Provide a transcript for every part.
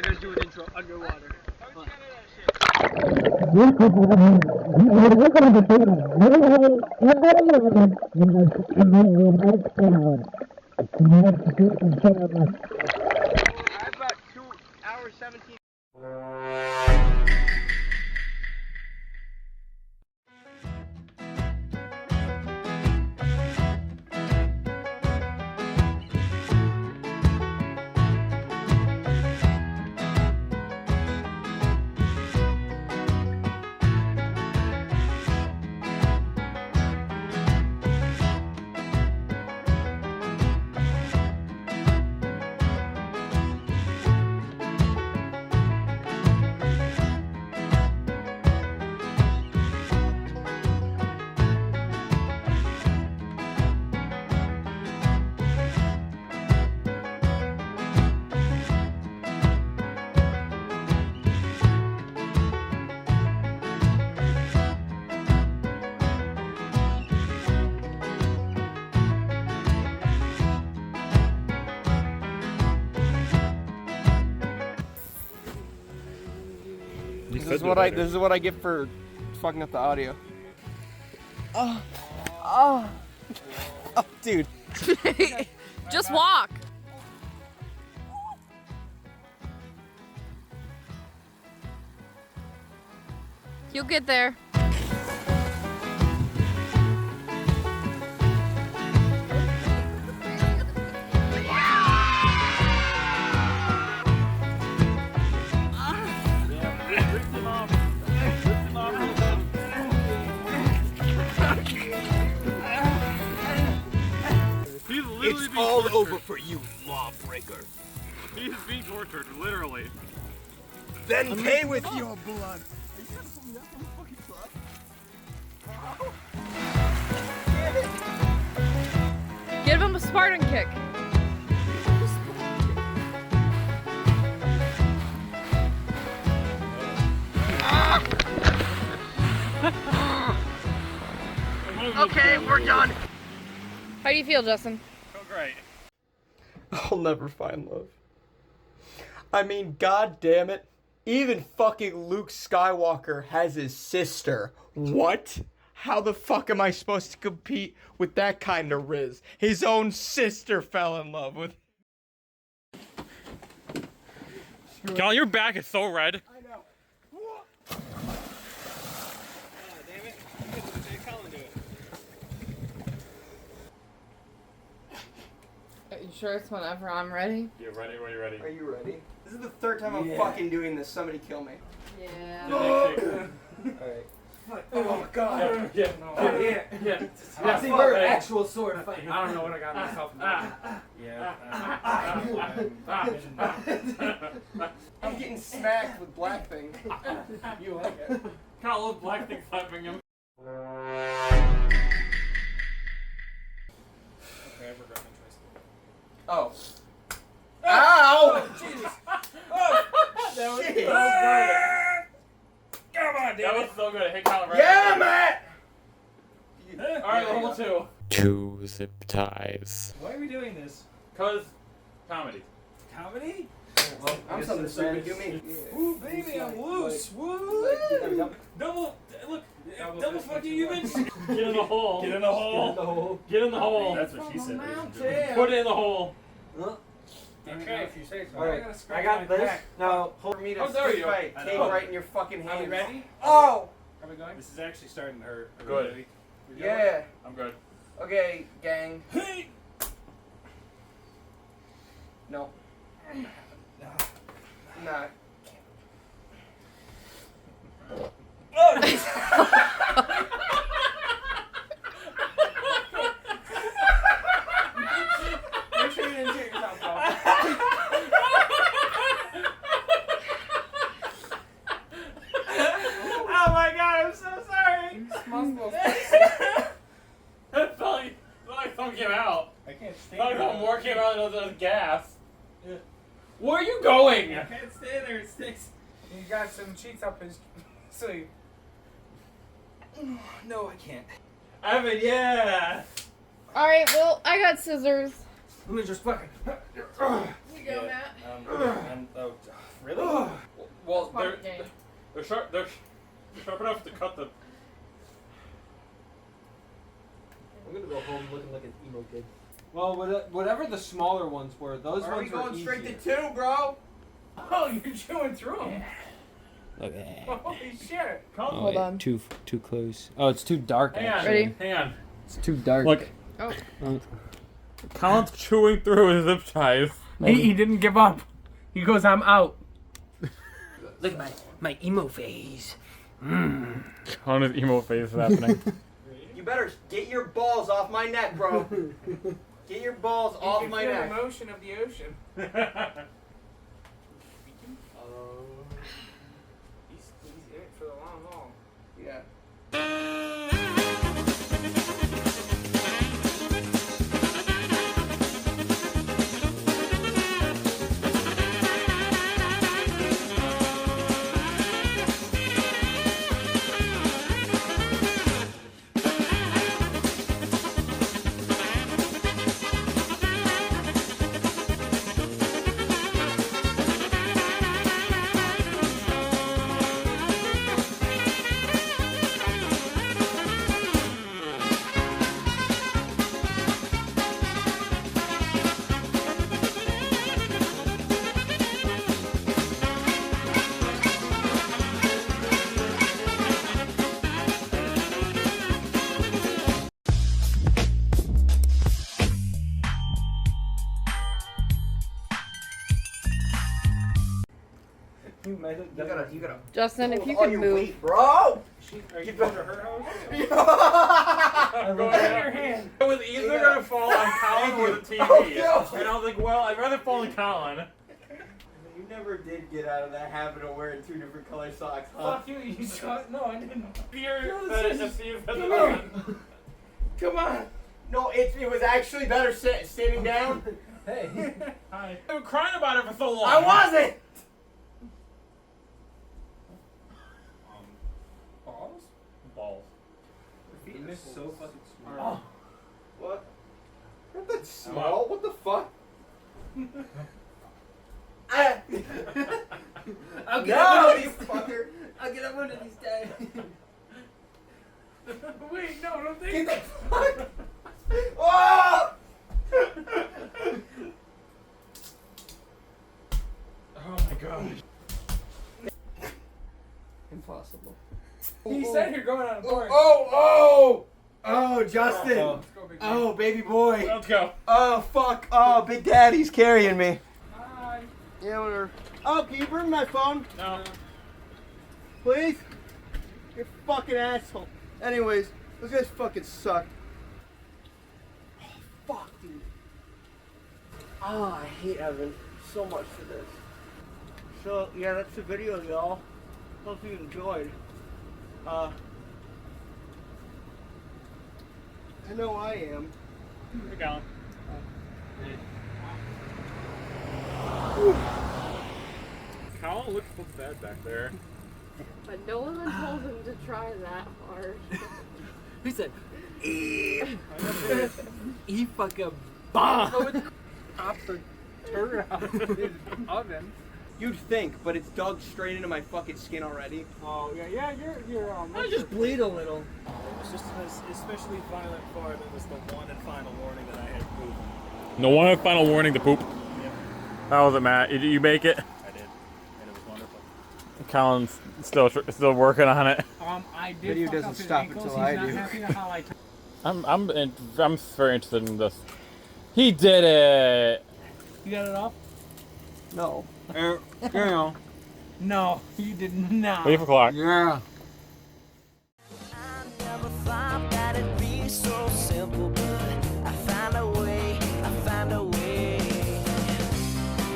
I'm gonna do an intro underwater. I have about 2 hours 17. This is what I get for fucking up the audio. Oh, dude. Just walk. You'll get there. It's all over for you, lawbreaker. He's being tortured, literally. Then pay with your blood. Give him a Spartan kick. Okay, we're done. How do you feel, Justin? Oh, great. I'll never find love. I mean, god damn it. Even fucking Luke Skywalker has his sister. What? How the fuck am I supposed to compete with that kind of riz? His own sister fell in love with. Colin, your back is so red. I know. Damn it. Colin do it. Are you sure it's whenever I'm ready? You ready? When you ready? Are you ready? This is the third time I'm fucking doing this. Somebody kill me. Yeah. Alright. Oh god. Yeah. See, we're actual sword fighting. I don't know what I got myself into. I'm getting smacked with black thing. You like it? Got a little black thing slapping him. Okay, I regret my choice. Oh. Ow! Jesus. That was Shit. Come on, That damn was it. so good. It hit Colin right. Yeah, Matt! Alright, level 2. 2 zip ties. Why are we doing this? Cause comedy. Comedy? Well, I'm something stupid. Do me. Ooh, baby, I'm loose. Woo! Double. Look. Double Double fist fuck you, punch. you bitch. Get in the hole. Get in the hole. Get in the hole. That's what she said. Put it in the hole. Okay, if you say so. Alright, gotta I scratch got my this. back. Now, hold for me to Oh, there you go. fight. I Cave know. right in your fucking Are we hands. ready? Oh! Are we going? This is actually starting to hurt. Are we Good. ready? We Yeah. I'm good. Okay, gang. Hey! No. No. Nah. Make sure you didn't shoot yourself, Paul. Oh my god, I'm so sorry! It felt like something came out. I can't stay Felt there. like more came out than the gas. Where are you going? I can't stay there, it sticks. You got some cheeks up his sleeve. No, I can't. Evan, yeah. Alright, well, I got scissors. Let me just fucking. You go, Matt. Oh, Really? Well, Part of the game. they're sharp. They're sharp enough to cut the. I'm gonna go home looking like an emo kid. Well, whatever the smaller ones were, those Are we ones were going straight easier. to 2, bro? Oh, you're chewing through them. Okay. Holy shit. Oh, Hold wait, on. Too close. Oh, it's too dark. Hang on. Ready? Hang on. It's too dark. Look. Oh. Colin's chewing through his zip ties. He didn't give up. He goes, I'm out. Look at my emo phase. Colin's emo face is happening. You better get your balls off my neck, bro. Get your balls off my the neck. motion of the ocean. He's in it for the long haul. Yeah. You gotta. Justin, if you all could your move. weight, bro. Are you going to her house? I'm going to your hand. It was either gonna fall on Colin or the TV, Oh, no. and I was like, well, I'd rather fall on Colin. You never did get out of that habit of wearing 2 different color socks, huh? Fuck you, you shot. No, I didn't. Fear No, that this it is- see if Come that's here. on. Come on. No, it was actually better sitting down. Hey. Hi. I've been crying about it for so long. I wasn't. Balls? Balls. This is so fucking smart. Oh. What? Not that small. What the fuck? I'll get No, up you fucker. I'll get up one of these days. Wait, no, don't Get think. the fuck. Oh! Oh my gosh. Impossible. He said you're going on a board. Oh, Justin. Let's go, big man. Oh, baby boy. Let's go. Oh, fuck. Oh, Big Daddy's carrying me. Hi. Yeah, whatever. Oh, can you bring my phone, No. please? You fucking asshole. Anyways, those guys fucking suck. Oh, fuck, dude. Oh, I hate Evan so much for this. So, yeah, that's the video, y'all. Hope you enjoyed. I know I am. Hey, Colin. Colin looks so sad back there. But no one told him to try that hard. He said, he fucking bomb. Pops the turd out of his oven. You'd think, but it's dug straight into my fucking skin already. Oh, yeah, you're I just bleed a little. It was just an especially violent part. It was the one and final warning that I had poop. No one final warning to poop. Yep, How was it, Matt? Did you make it? I did, and it was wonderful. Colin's still working on it. I did. Video fuck doesn't up his stop ankles. until He's I not do. happy with how I I'm very interested in this. He did it. You got it off? No. You know. No, you did not. Wait for clock. Yeah. I never thought that it'd be so simple, but I found a way,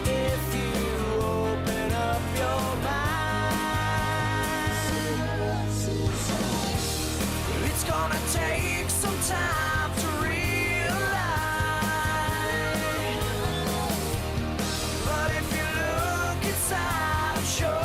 If you open up your mind, it's gonna take some time to realize. But if you look inside, I'm sure